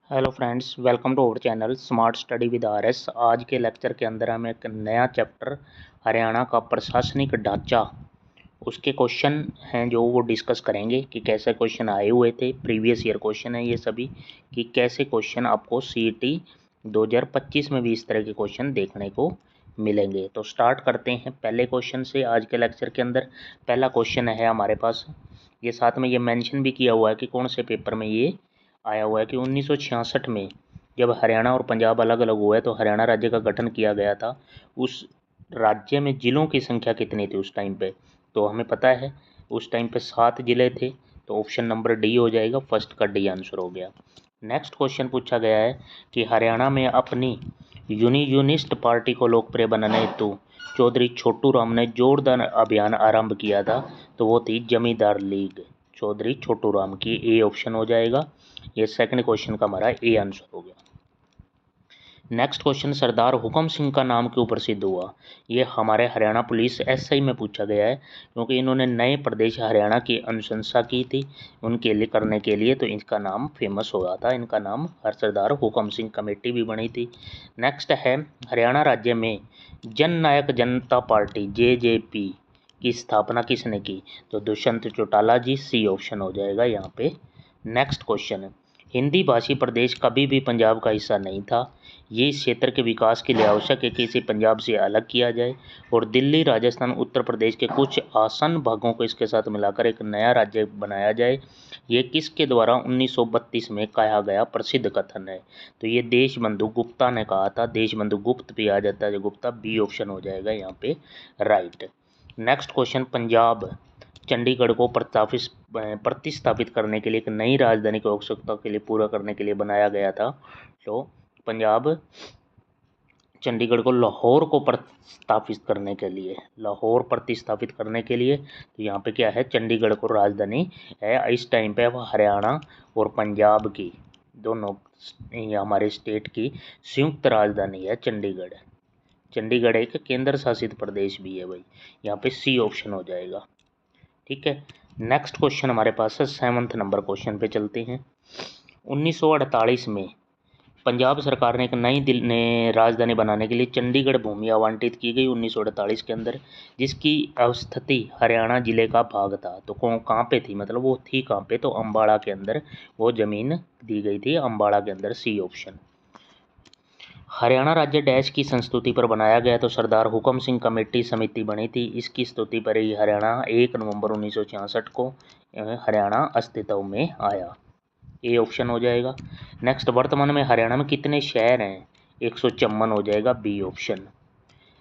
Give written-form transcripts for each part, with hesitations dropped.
Hello friends, welcome to our channel Smart Study with RS. आज के lecture के अंदर हम एक नया चैप्टर हरियाणा का प्रशासनिक ढांचा उसके क्वेश्चन हैं जो वो डिस्कस करेंगे कि कैसे क्वेश्चन आए हुए थे। प्रीवियस ईयर क्वेश्चन है ये सभी, कि कैसे क्वेश्चन आपको सीईटी 2025 में भी इस तरह के क्वेश्चन देखने को मिलेंगे। तो स्टार्ट करते हैं पहले क्वेश्चन से आज के लेक्चर के अंदर। पहला क्वेश्चन है हमारे पास, ये साथ में ये मेंशन भी किया हुआ है कि कौन से पेपर में ये आया हुआ है कि 1966 में जब हरियाणा और पंजाब अलग अलग हुए तो हरियाणा राज्य का गठन किया गया था। उस राज्य में ज़िलों की संख्या कितनी थी उस टाइम पे? तो हमें पता है उस टाइम पे 7 ज़िले थे, तो ऑप्शन नंबर डी हो जाएगा, फर्स्ट का डी आंसर हो गया। नेक्स्ट क्वेश्चन पूछा गया है कि हरियाणा में अपनी यूनियनिस्ट पार्टी को लोकप्रिय बनाने हेतु चौधरी छोटू राम ने जोरदार अभियान आरंभ किया था, तो वो थी जमींदार लीग। चौधरी छोटू राम की ए ऑप्शन हो जाएगा। ये सेकंड क्वेश्चन का हमारा ए आंसर हो गया। नेक्स्ट क्वेश्चन, सरदार हुकम सिंह का नाम क्यों प्रसिद्ध हुआ? ये हमारे हरियाणा पुलिस एसआई में पूछा गया है, क्योंकि इन्होंने नए प्रदेश हरियाणा की अनुशंसा की थी उनके लिए करने के लिए, तो इनका नाम फेमस हो गया था। इनका नाम सरदार हुकम सिंह, कमेटी भी बनी थी। नेक्स्ट है, हरियाणा राज्य में जन नायक जनता पार्टी जेजेपी की स्थापना किसने की? तो दुष्यंत चौटाला जी, सी ऑप्शन हो जाएगा यहाँ पे। नेक्स्ट क्वेश्चन, हिंदी भाषी प्रदेश कभी भी पंजाब का हिस्सा नहीं था, ये इस क्षेत्र के विकास के लिए आवश्यक है कि इसे पंजाब से अलग किया जाए और दिल्ली, राजस्थान, उत्तर प्रदेश के कुछ आसन भागों को इसके साथ मिलाकर एक नया राज्य बनाया जाए। ये किसके द्वारा 1932 में कहा गया प्रसिद्ध कथन है? तो ये देशबंधु गुप्ता ने कहा था। देशबंधु गुप्त भी आ जाता है, गुप्ता, बी ऑप्शन हो जाएगा यहाँ पे right. Next question, Punjab Chandigarh को प्रतिस्थापित करने के लिए एक नई राजधानी की आवश्यकता के लिए पूरा करने के लिए बनाया गया था। तो पंजाब चंडीगढ़ को लाहौर को प्रतिस्थापित करने के लिए, तो यहाँ पे क्या है, चंडीगढ़ को राजधानी है। इस टाइम पे अब हरियाणा और पंजाब की दोनों हमारे स्टेट की संयुक्त राजधानी है चंडीगढ़। चंडीगढ़ एक केंद्र शासित प्रदेश भी है भाई, यहाँ पे सी ऑप्शन हो जाएगा। ठीक है। नेक्स्ट क्वेश्चन हमारे पास है 7th नंबर क्वेश्चन पे चलते हैं। 1948 में पंजाब सरकार ने एक नई राजधानी बनाने के लिए चंडीगढ़ भूमि आवंटित की गई 1948 के अंदर, जिसकी अवस्थिति हरियाणा जिले का भाग था। तो कहाँ पे थी, मतलब वो थी कहाँ पे? तो अम्बाड़ा के अंदर वो ज़मीन दी गई थी, अम्बाड़ा के अंदर, सी ऑप्शन। हरियाणा राज्य डैश की संस्तुति पर बनाया गया, तो सरदार हुकम सिंह कमेटी समिति बनी थी। इसकी स्तुति पर ही हरियाणा 1 नवंबर 1966 को हरियाणा अस्तित्व में आया। ए ऑप्शन हो जाएगा। नेक्स्ट, वर्तमान में हरियाणा में कितने शहर हैं? 154 हो जाएगा, बी ऑप्शन।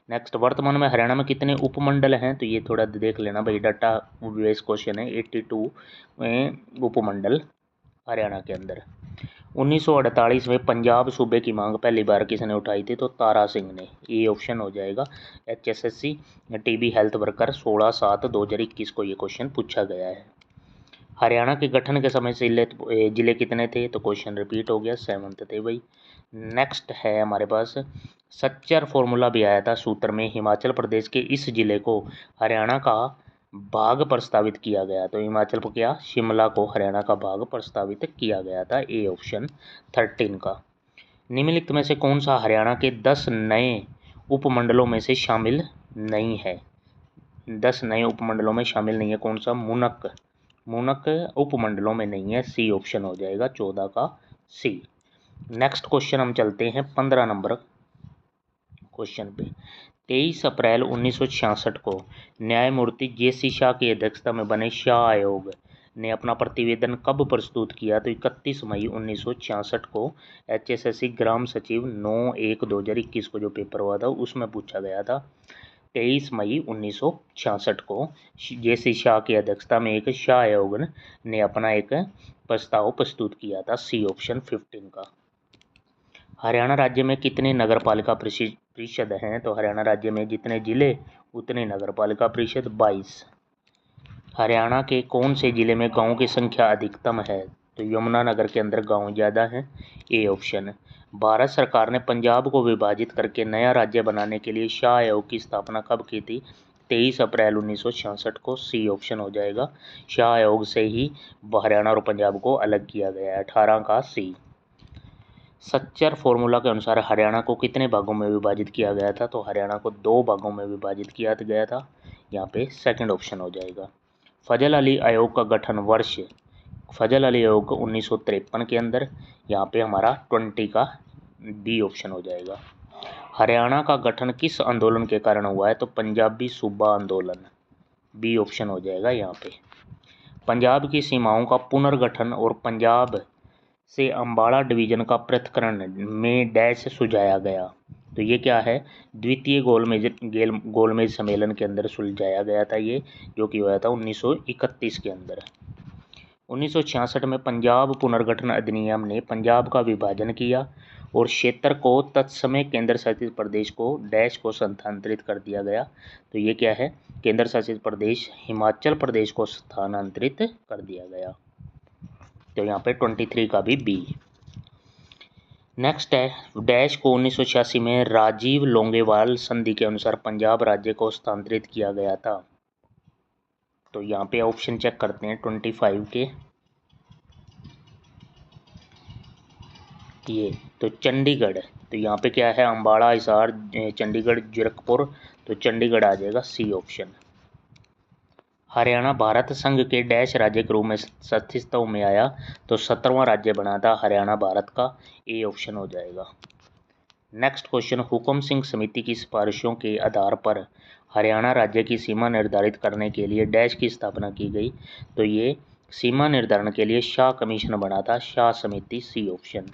नेक्स्ट, वर्तमान में हरियाणा में कितने उपमंडल हैं? तो ये थोड़ा देख लेना भाई, डाटा बेस क्वेश्चन है। 82 उपमंडल हरियाणा के अंदर। 1948 में पंजाब सूबे की मांग पहली बार किसने उठाई थी? तो तारा सिंह ने। ये ऑप्शन हो जाएगा। HSSC टीबी हेल्थ वर्कर 16/7/2021 को ये क्वेश्चन पूछा गया है। हरियाणा के गठन के समय से जिले कितने थे? तो क्वेश्चन रिपीट हो गया, 7th थे भाई। नेक्स्ट है हमारे पास, सच्चर फॉर्मूला भी आया था सूत्र में। हिमाचल प्रदेश के इस जिले को हरियाणा का भाग प्रस्तावित किया गया, तो हिमाचल को क्या, शिमला को हरियाणा का भाग प्रस्तावित किया गया था। ए ऑप्शन 13 का। निम्नलिखित में से कौन सा हरियाणा के 10 नए उपमंडलों में से शामिल नहीं है? 10 नए उपमंडलों में शामिल नहीं है कौन सा? मुनक उपमंडलों में नहीं है, सी ऑप्शन हो जाएगा, 14 का सी। नेक्स्ट क्वेश्चन हम चलते हैं 15 नंबर क्वेश्चन पे। 23 अप्रैल 1966 को न्यायमूर्ति JC शाह की अध्यक्षता में बने शाह आयोग ने अपना प्रतिवेदन कब प्रस्तुत किया? तो 31 मई 1966 को HSSC ग्राम सचिव 9/1/2021 को जो पेपर हुआ था उसमें पूछा गया था। 23 मई 1966 को JC शाह की अध्यक्षता में एक शाह आयोग ने अपना एक प्रस्ताव प्रस्तुत किया था, सी ऑप्शन 15 का। हरियाणा राज्य में कितने नगर पालिका परिषद हैं? तो हरियाणा राज्य में जितने जिले उतने नगर पालिका परिषद, 22। हरियाणा के कौन से जिले में गाँव की संख्या अधिकतम है? तो यमुनानगर के अंदर गाँव ज़्यादा हैं, ए ऑप्शन। भारत सरकार ने पंजाब को विभाजित करके नया राज्य बनाने के लिए शाह आयोग की स्थापना कब की थी? 23 अप्रैल 1966 को, सी ऑप्शन हो जाएगा। शाह आयोग से ही हरियाणा और पंजाब को अलग किया गया है, 18 का सी। सच्चर फॉर्मूला के अनुसार हरियाणा को कितने भागों में विभाजित किया गया था? तो हरियाणा को 2 भागों में विभाजित किया गया था। यहाँ पे सेकंड ऑप्शन हो जाएगा। फजल अली आयोग का गठन वर्ष, फजल अली आयोग 1953 के अंदर, यहाँ पे हमारा 20 का बी ऑप्शन हो जाएगा। हरियाणा का गठन किस आंदोलन के कारण हुआ है? तो पंजाबी सूबा आंदोलन, बी ऑप्शन हो जाएगा यहाँ पे। पंजाब की सीमाओं का पुनर्गठन और पंजाब से अम्बाला डिवीजन का पृथक्करण में डैश सुझाया गया। तो ये क्या है? द्वितीय गोलमेज सम्मेलन के अंदर सुलझाया गया था ये, जो कि हुआ था 1931 के अंदर। 1966 में पंजाब पुनर्गठन अधिनियम ने पंजाब का विभाजन किया और क्षेत्र को तत्समय केंद्र शासित प्रदेश को डैश को स्थानांतरित कर दिया गया। तो ये क्या है? केंद्र शासित प्रदेश हिमाचल प्रदेश को स्थानांतरित कर दिया गया। तो यहाँ पे 23 का भी बी। नेक्स्ट है, डैश को 1986 में राजीव लोंगेवाल संधि के अनुसार पंजाब राज्य को स्थानांतरित किया गया था। तो यहाँ पे ऑप्शन चेक करते हैं 25 के, ये तो चंडीगढ़। तो यहाँ पे क्या है? अम्बाड़ा, हिसार, चंडीगढ़, जीरकपुर। तो चंडीगढ़ आ जाएगा, सी ऑप्शन। हरियाणा भारत संघ के डैश राज्य के रूप में अस्तित्व में आया। तो 17वां राज्य बना था हरियाणा भारत का, ए ऑप्शन हो जाएगा। नेक्स्ट क्वेश्चन, हुकम सिंह समिति की सिफारिशों के आधार पर हरियाणा राज्य की सीमा निर्धारित करने के लिए डैश की स्थापना की गई। तो ये सीमा निर्धारण के लिए शाह कमीशन बना था, शाह समिति, सी ऑप्शन।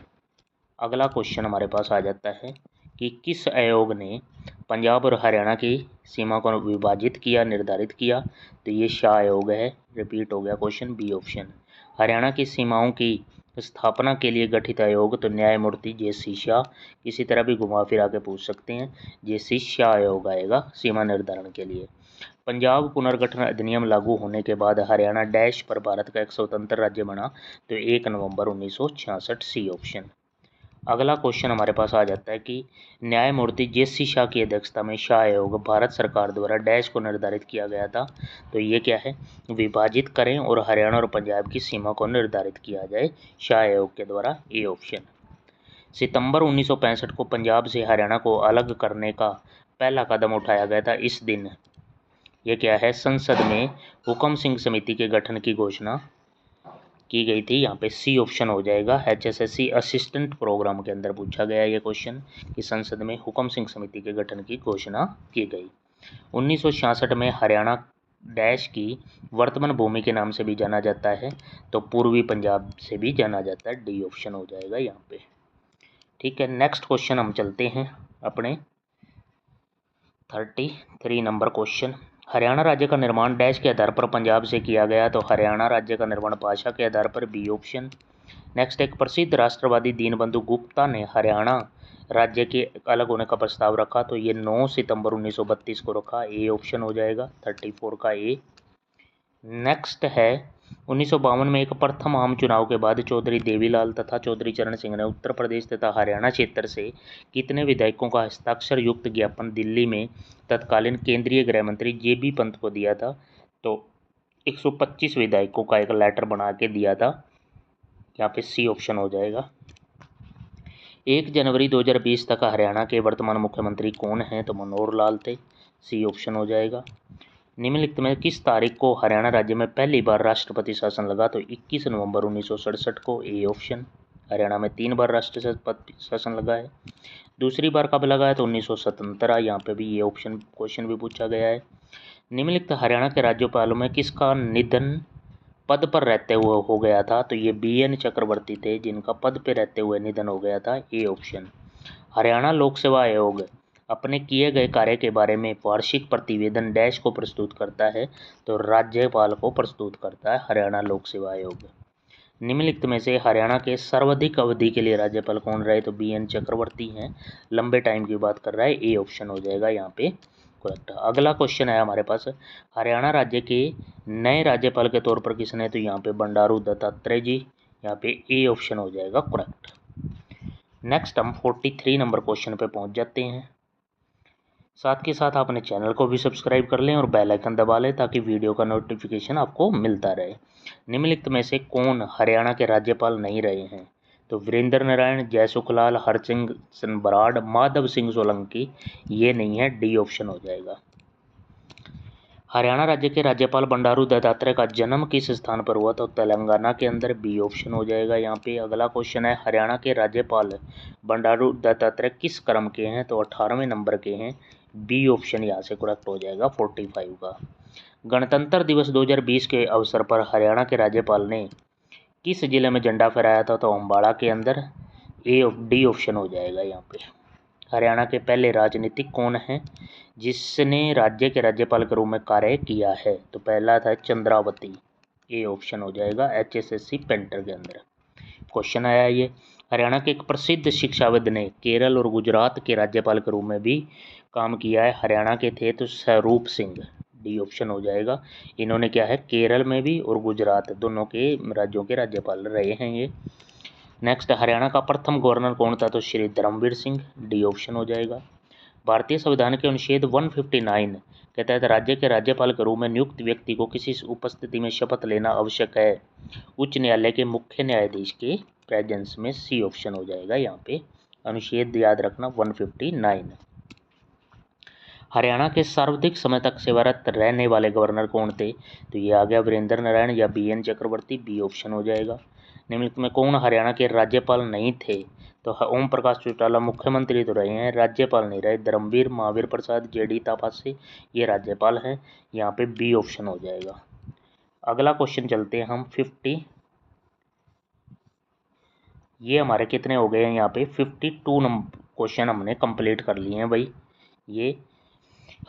अगला क्वेश्चन हमारे पास आ जाता है कि किस आयोग ने पंजाब और हरियाणा की सीमा को विभाजित किया, निर्धारित किया? तो ये शाह आयोग है, रिपीट हो गया क्वेश्चन, बी ऑप्शन। हरियाणा की सीमाओं की स्थापना के लिए गठित आयोग, तो न्यायमूर्ति जे.सी. शाह। किसी तरह भी घुमा फिरा के पूछ सकते हैं, जे.सी. शाह आयोग आएगा सीमा निर्धारण के लिए। पंजाब पुनर्गठन अधिनियम लागू होने के बाद हरियाणा डैश पर भारत का एक स्वतंत्र राज्य बना। तो 1 नवंबर 1966, सी ऑप्शन। अगला क्वेश्चन हमारे पास आ जाता है कि न्यायमूर्ति जे.सी. शाह की अध्यक्षता में शाह आयोग भारत सरकार द्वारा डैश को निर्धारित किया गया था। तो ये क्या है? विभाजित करें और हरियाणा और पंजाब की सीमा को निर्धारित किया जाए शाह आयोग के द्वारा, ए ऑप्शन। सितंबर 1965 को पंजाब से हरियाणा को अलग करने का पहला कदम उठाया गया था। इस दिन ये क्या है? संसद में हुकम सिंह समिति के गठन की घोषणा की गई थी। यहाँ पे सी ऑप्शन हो जाएगा। HSSC असिस्टेंट प्रोग्राम के अंदर पूछा गया ये क्वेश्चन कि संसद में हुकम सिंह समिति के गठन की घोषणा की गई। 1966 में हरियाणा डैश की वर्तमान भूमि के नाम से भी जाना जाता है। तो पूर्वी पंजाब से भी जाना जाता है, डी ऑप्शन हो जाएगा यहाँ पे। ठीक है, नेक्स्ट क्वेश्चन हम चलते हैं अपने 33 नंबर क्वेश्चन। हरियाणा राज्य का निर्माण डैश के आधार पर पंजाब से किया गया। तो हरियाणा राज्य का निर्माण भाषा के आधार पर, बी ऑप्शन। नेक्स्ट, एक प्रसिद्ध राष्ट्रवादी दीनबंधु गुप्ता ने हरियाणा राज्य के अलग होने का प्रस्ताव रखा। तो ये 9 सितंबर 1932 को रखा, ए ऑप्शन हो जाएगा, 34 का ए। नेक्स्ट है 1952 में एक प्रथम आम चुनाव के बाद चौधरी देवीलाल तथा चौधरी चरण सिंह ने उत्तर प्रदेश तथा हरियाणा क्षेत्र से कितने विधायकों का हस्ताक्षर युक्त ज्ञापन दिल्ली में तत्कालीन केंद्रीय गृह मंत्री जे.बी. पंत को दिया था। तो 125 विधायकों का एक लेटर बना के दिया था, यहाँ पे सी ऑप्शन हो जाएगा। 1 जनवरी 2020 तक हरियाणा के वर्तमान मुख्यमंत्री कौन हैं? तो मनोहर लाल थे, सी ऑप्शन हो जाएगा। निम्नलिखित में किस तारीख को हरियाणा राज्य में पहली बार राष्ट्रपति शासन लगा? तो 21 नवंबर 1967 को, ए ऑप्शन। हरियाणा में 3 बार राष्ट्रपति शासन लगा है। दूसरी बार कब लगा है? तो 1977, यहाँ पे भी ये ऑप्शन क्वेश्चन भी पूछा गया है। निम्नलिखित हरियाणा के राज्यपालों में किसका निधन पद पर रहते हुए हो गया था? तो ये बी.एन. चक्रवर्ती थे, जिनका पद पर रहते हुए निधन हो गया था, ए ऑप्शन। हरियाणा लोक सेवा आयोग अपने किए गए कार्य के बारे में वार्षिक प्रतिवेदन डैश को प्रस्तुत करता है। तो राज्यपाल को प्रस्तुत करता है हरियाणा लोक सेवा आयोग। निम्नलिखित में से हरियाणा के सर्वाधिक अवधि के लिए राज्यपाल कौन रहे? तो बी.एन. चक्रवर्ती हैं, लंबे टाइम की बात कर रहा है, ए ऑप्शन हो जाएगा यहाँ पे करेक्ट। अगला क्वेश्चन है हमारे पास, हरियाणा राज्य के नए राज्यपाल के तौर पर किसने? तो यहाँ पे बंडारू दत्तात्रेय जी, यहाँ पे ए ऑप्शन हो जाएगा करेक्ट। नेक्स्ट हम 43 नंबर क्वेश्चन पे पहुँच जाते हैं। साथ के साथ अपने चैनल को भी सब्सक्राइब कर लें और बेल आइकन दबा लें ताकि वीडियो का नोटिफिकेशन आपको मिलता रहे। निम्नलिखित में से कौन हरियाणा के राज्यपाल नहीं रहे हैं? तो वीरेंद्र नारायण, जयसुखलाल, हरसिंह बराड़, माधव सिंह सोलंकी, ये नहीं है, डी ऑप्शन हो जाएगा। हरियाणा राज्य के राज्यपाल बंडारू दत्तात्रेय का जन्म किस स्थान पर हुआ? तो तेलंगाना के अंदर, बी ऑप्शन हो जाएगा यहाँ पे। अगला क्वेश्चन है, हरियाणा के राज्यपाल बंडारू दत्तात्रेय किस क्रम के हैं? तो 18वें नंबर के हैं, बी ऑप्शन यहाँ से करेक्ट हो जाएगा 45 का। गणतंत्र दिवस 2020 के अवसर पर हरियाणा के राज्यपाल ने किस जिले में झंडा फहराया था? तो अम्बाड़ा के अंदर, डी ऑप्शन हो जाएगा यहाँ पे। हरियाणा के पहले राजनीतिक कौन हैं जिसने राज्य के राज्यपाल के रूप में कार्य किया है? तो पहला था चंद्रावती, ए ऑप्शन हो जाएगा, HSSC पेंटर के अंदर क्वेश्चन आया ये। हरियाणा के एक प्रसिद्ध शिक्षाविद ने केरल और गुजरात के राज्यपाल के रूप में भी काम किया है, हरियाणा के थे तो स्वरूप सिंह, डी ऑप्शन हो जाएगा। इन्होंने क्या है, केरल में भी और गुजरात दोनों के राज्यों के राज्यपाल रहे हैं ये। नेक्स्ट, हरियाणा का प्रथम गवर्नर कौन था? तो श्री धर्मवीर सिंह, डी ऑप्शन हो जाएगा। भारतीय संविधान के अनुच्छेद 159 के तहत राज्य के राज्यपाल के रूप में नियुक्त व्यक्ति को किसी उपस्थिति में शपथ लेना आवश्यक है? उच्च न्यायालय के मुख्य न्यायाधीश के प्रेजेंस में, सी ऑप्शन हो जाएगा यहाँ पे। अनुच्छेद याद रखना 159। हरियाणा के सर्वाधिक समय तक सेवारत रहने वाले गवर्नर कौन थे? तो ये आ गया वीरेंद्र नारायण या BN चक्रवर्ती, बी ऑप्शन हो जाएगा। निम्नलिखित में कौन हरियाणा के राज्यपाल नहीं थे? तो ओम प्रकाश चौटाला मुख्यमंत्री तो रहे हैं, राज्यपाल नहीं रहे। धर्मवीर, महावीर प्रसाद, JD तापासे, ये राज्यपाल हैं, यहाँ पे बी ऑप्शन हो जाएगा। अगला क्वेश्चन चलते हैं हम 50, ये हमारे कितने हो गए हैं यहाँ पे 52 नंबर क्वेश्चन हमने कंप्लीट कर लिए हैं भाई, ये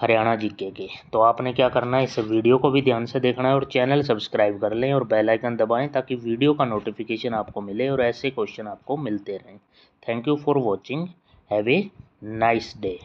हरियाणा जीके के। तो आपने क्या करना है, इस वीडियो को भी ध्यान से देखना है और चैनल सब्सक्राइब कर लें और बेल आइकन दबाएं ताकि वीडियो का नोटिफिकेशन आपको मिले और ऐसे क्वेश्चन आपको मिलते रहें। Thank you for watching, have a nice day.